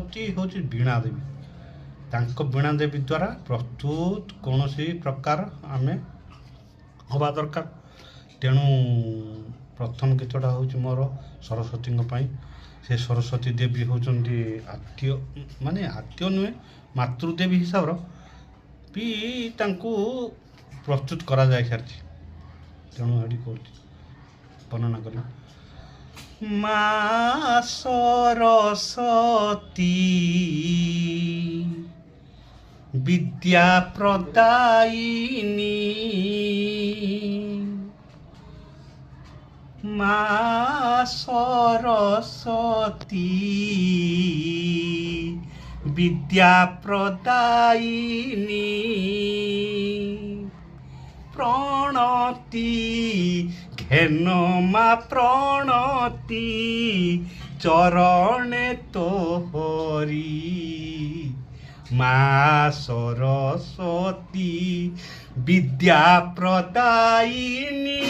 ସରସ୍ୱତୀ ହେଉଛି ବୀଣା ଦେବୀ। ତାଙ୍କ ବୀଣା ଦେବୀ ଦ୍ୱାରା ପ୍ରସ୍ତୁତ କୌଣସି ପ୍ରକାର ଆମେ ହେବା ଦରକାର। ତେଣୁ ପ୍ରଥମ ଗୀତଟା ହେଉଛି ମୋର ସରସ୍ୱତୀଙ୍କ ପାଇଁ। ସେ ସରସ୍ୱତୀ ଦେବୀ ହେଉଛନ୍ତି ଆଦ୍ୟ, ମାନେ ଆଦ୍ୟ ନୁହେଁ, ମାତୃଦେବୀ ହିସାବର ବି ତାଙ୍କୁ ପ୍ରସ୍ତୁତ କରାଯାଇସାରିଛି। ତେଣୁ ଏଠି କହୁଛି, ବର୍ଣ୍ଣନା କଲି। ମା ସରସ୍ୱତୀ ବିଦ୍ୟା ପ୍ରଦାୟିନୀ, ମା ସରସ୍ୱତୀ ବିଦ୍ୟା ପ୍ରଦାୟିନୀ, ପ୍ରଣତି ଘେନ ମା ପ୍ରଣତି ଚରଣେ ତୋହରି, ମା ସରସ୍ୱତୀ ବିଦ୍ୟା ପ୍ରଦାୟିନୀ।